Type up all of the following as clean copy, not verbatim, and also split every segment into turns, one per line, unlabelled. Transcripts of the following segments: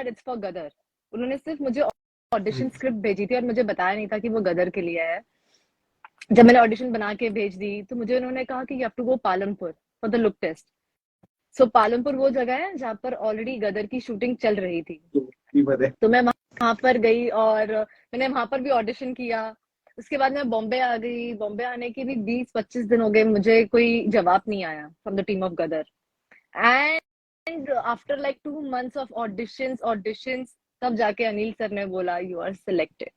That it's for गदर। उन्होंने सिर्फ मुझे ऑडिशन स्क्रिप्ट भेजी थी और मुझे बताया नहीं था कि वो गदर के लिए है। जब मैंने ऑडिशन बना के भेज दी तो मुझे उन्होंने कहा कि you have to go Palampur for the look test. So Palampur वो जगह है जहाँ पर ऑलरेडी गदर की शूटिंग चल रही थी। तो मैं वहां पर गई और मैंने वहां पर भी ऑडिशन किया। उसके बाद मैं बॉम्बे आ गई। बॉम्बे आने के भी 20-25 दिन हो गए, मुझे कोई जवाब नहीं आया from the team of Gadar. And after like 2 months of auditions तब जाके अनिल सर ने बोला you are selected.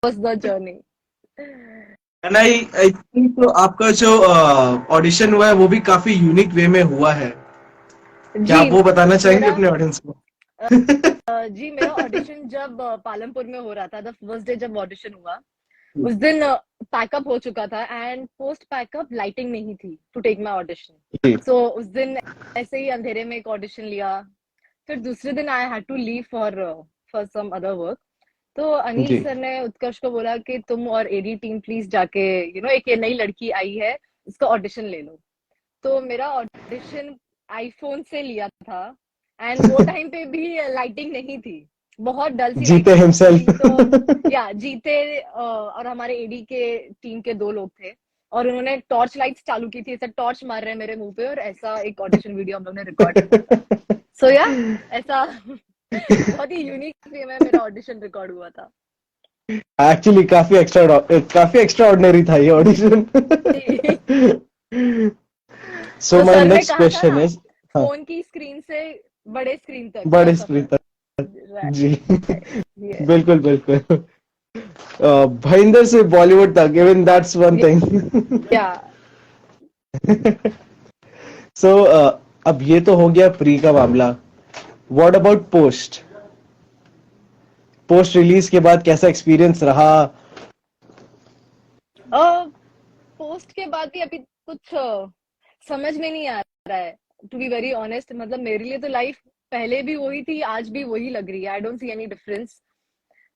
Was the journey.
And I think तो आपका जो ऑडिशन हुआ है वो भी काफी यूनिक वे में हुआ है। क्या
जी
आप वो बताना चाहेंगे
मेरा
अपने ऑडियंस को?
जी मेरा ऑडिशन जब पालमपुर में हो रहा था, द फर्स्ट डे जब ऑडिशन हुआ उस दिन पैकअप हो चुका था एंड पोस्ट पैकअप लाइटिंग नहीं थी टू टेक माई ऑडिशन। सो उस दिन ऐसे ही अंधेरे में एक ऑडिशन लिया। फिर दूसरे दिन I had to leave for some other work. तो अनिल
जी
सर ने उत्कर्ष को बोला कि तुम और एडी टीम प्लीज जाके एक ये नई लड़की आई है उसका ऑडिशन ले लो। तो मेरा ऑडिशन आईफोन से लिया था एंड वो टाइम पे भी लाइटिंग नहीं थी, बहुत डल सी
जीते
लाइटिंग थी। तो
हिमसेल्फ।
या जीते और हमारे एडी के टीम के 2 लोग थे और उन्होंने टॉर्च लाइट्स चालू की थी, ऐसा टॉर्च मार रहे हैं मेरे मुंह पे और ऐसा एक ऑडिशन वीडियो हम लोग ने रिकॉर्ड किया था। सो या ऐसा बहुत ही यूनिक वे में मेरा ऑडिशन रिकॉर्ड हुआ था।
एक्चुअली काफी एक्स्ट्रा ऑर्डिनरी था ये ऑडिशन। सो
तो
माय
सर ने
नेक्स्ट
कहा था
क्वेश्चन
ना,
इज, हाँ,
फोन की स्क्रीन से बड़े स्क्रीन तक का
बड़े स्क्रीन
सफर।
तक। जी।
ये
बिल्कुल बिल्कुल। भइंदर से बॉलीवुड तक, इवन दैट्स वन थिंग।
या
सो अब ये तो हो गया प्री का मामला। What about post? Post release के बाद कैसा एक्सपीरियंस रहा?
पोस्ट के बाद भी अभी कुछ समझ में नहीं आ रहा है टू बी वेरी ऑनेस्ट। मतलब मेरे लिए तो लाइफ पहले भी वही थी, आज भी वही लग रही है। I don't see any difference.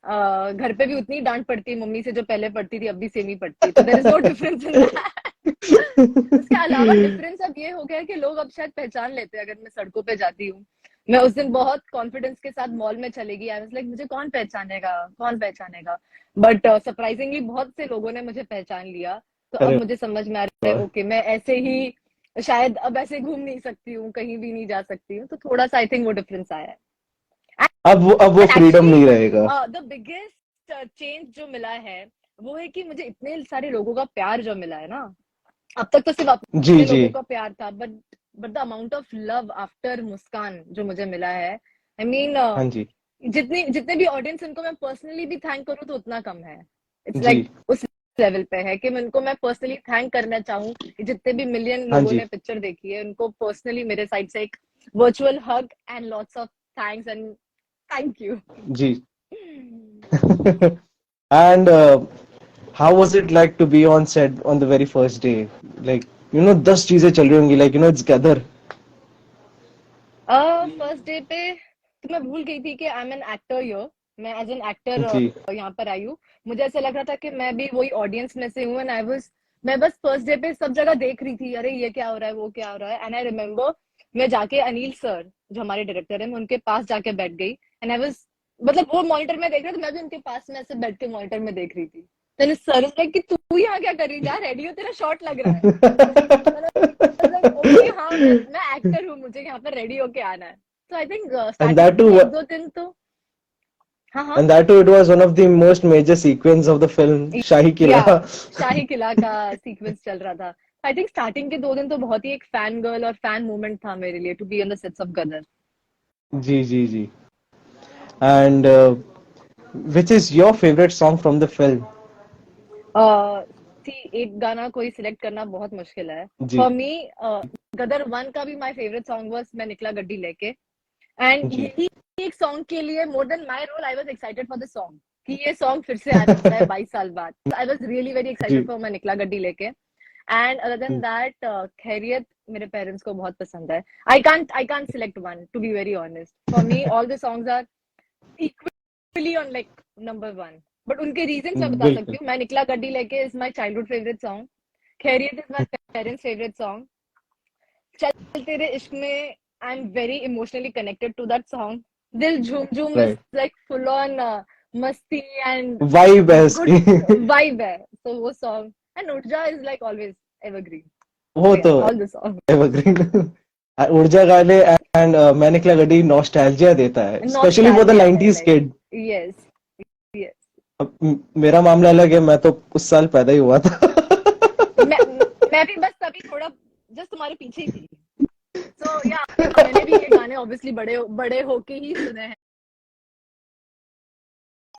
घर पे भी उतनी डांट पड़ती है मम्मी से जो पहले पड़ती थी, अब भी सेम ही पड़ती है। तो there is no difference in that. उसके अलावा डिफरेंस अब ये हो गया है कि लोग अब शायद पहचान लेते हैं अगर मैं सड़कों पे जाती हूँ। मैं उस दिन बहुत कॉन्फिडेंस के साथ मॉल में चलेगी, आई वाज लाइक मुझे कौन पहचानेगा, कौन पहचानेगा। बट सरप्राइजिंगली बहुत से लोगों ने मुझे पहचान लिया। तो अब
अरे
मुझे समझ में आ रहा है ओके मैं ऐसे ही शायद अब ऐसे घूम नहीं सकती हूँ, कहीं भी नहीं जा सकती हूँ। तो थोड़ा सा आई थिंक वो डिफरेंस आया है।
अब वो
एंड
फ्रीडम
एक्चुअली
नहीं रहेगा।
द बिगेस्ट चेंज जो मिला है वो है कि मुझे इतने सारे लोगों का प्यार जो मिला है ना। अब तक तो सिर्फ
जी
अपने
जी।
लोगों का प्यार था, but the amount of love after Muskaan जो मुझे मिला है, आई मीन
हाँ जी।
जितने जितने भी ऑडियंस उनको मैं पर्सनली भी थैंक करूँ तो उतना कम है। इट्स
जी।
लाइक उस लेवल पे है कि मैं उनको मैं पर्सनली थैंक करना चाहूँ कि जितने भी मिलियन
हाँ
लोगों
जी।
ने पिक्चर देखी है उनको पर्सनली मेरे साइड से एक virtual hug and lots of thanks and thank you.
जी। And how was it like to be on set on the very first day? Like, 10 चीजें चल रही होंगी, like, it's gather.
First day पे तो मैं भूल गई थी कि आई एम एन एक्टर यर। मैं एज एन एक्टर
जी
यहाँ पर आई हूँ। मुझे ऐसा लग रहा था कि मैं भी वही ऑडियंस में से हूँ एंड आई वाज मैं बस फर्स्ट डे पे सब जगह देख रही थी, अरे ये क्या हो रहा है, वो क्या हो रहा है। एंड आई रिमेम्बर मैं जाके अनिल सर जो हमारे डायरेक्टर है, मैं उनके पास जाके बैठ गई एंड आई वाज मतलब वो मॉनिटर में देख रहे थे, मैं भी उनके पास में ऐसे बैठ के मॉनिटर में देख रही थी। तो सर कि तू यहाँ क्या कर रही, जा रेडी हो, तेरा शॉट लग रहा है। ओके हाँ मैं एक्टर हूँ, मुझे यहाँ पर रेडी होके आना है। तो I think
and
starting
that too
के 1-2 दिन तो हाँ हाँ
and that too it was one of the most major sequence of the film, Shahi
या
Kila.
शाही किला का सीक्वेंस चल रहा था। आई थिंक स्टार्टिंग के 2 दिन तो बहुत ही एक फैन गर्ल और फैन मोमेंट था मेरे लिए to be on the sets of Gadar.
जी जी जी। And which is your favorite song from the film?
सी एक गाना कोई सिलेक्ट करना बहुत मुश्किल है
जी
फॉर मी। गदर 1 का भी माय फेवरेट सॉन्ग वाज मैं निकला गड्डी लेके। एंड
जी
यही एक सॉन्ग के लिए more than my role I was excited for the song कि ये सॉन्ग फिर से आ रहा है 22 साल बाद। I was really very excited
जी।
फॉर मैं निकला गड्डी लेके। एंड अदर देन दैट खैरियत मेरे पेरेंट्स को बहुत पसंद है। I can't select one to be very honest. For me all the songs are equally on like number 1। But उनके रीजन मैं बता सकती
बिल्कुल।
हूँ। मैं निकला Gaddi Leke is my childhood favourite song. Khairiyat is my parents favourite song. Chal Tere Ishq Mein I am very emotionally connected to that song. Dil Jhum Jhum is
Right.
like full on masti and
Vibe है
good
इसकी।
vibe है. So वो song and Urja is like always evergreen.
वो
So yeah,
तो
all the songs.
Evergreen. ऊर्जा गाने and मैंने क्या गड्डी नॉस्टैल्जिया देता है, स्पेशली फॉर द
Nostalgia है
90s
like
kid.
yes yes.
अब मेरा मामला अलग है, मैं तो उस साल पैदा ही हुआ था।
मैं मैं भी बस तभी थोड़ा जस्ट तुम्हारे पीछे ही थी. So yeah, मैंने भी ये गाने obviously बड़े बड़े होके ही सुने हैं.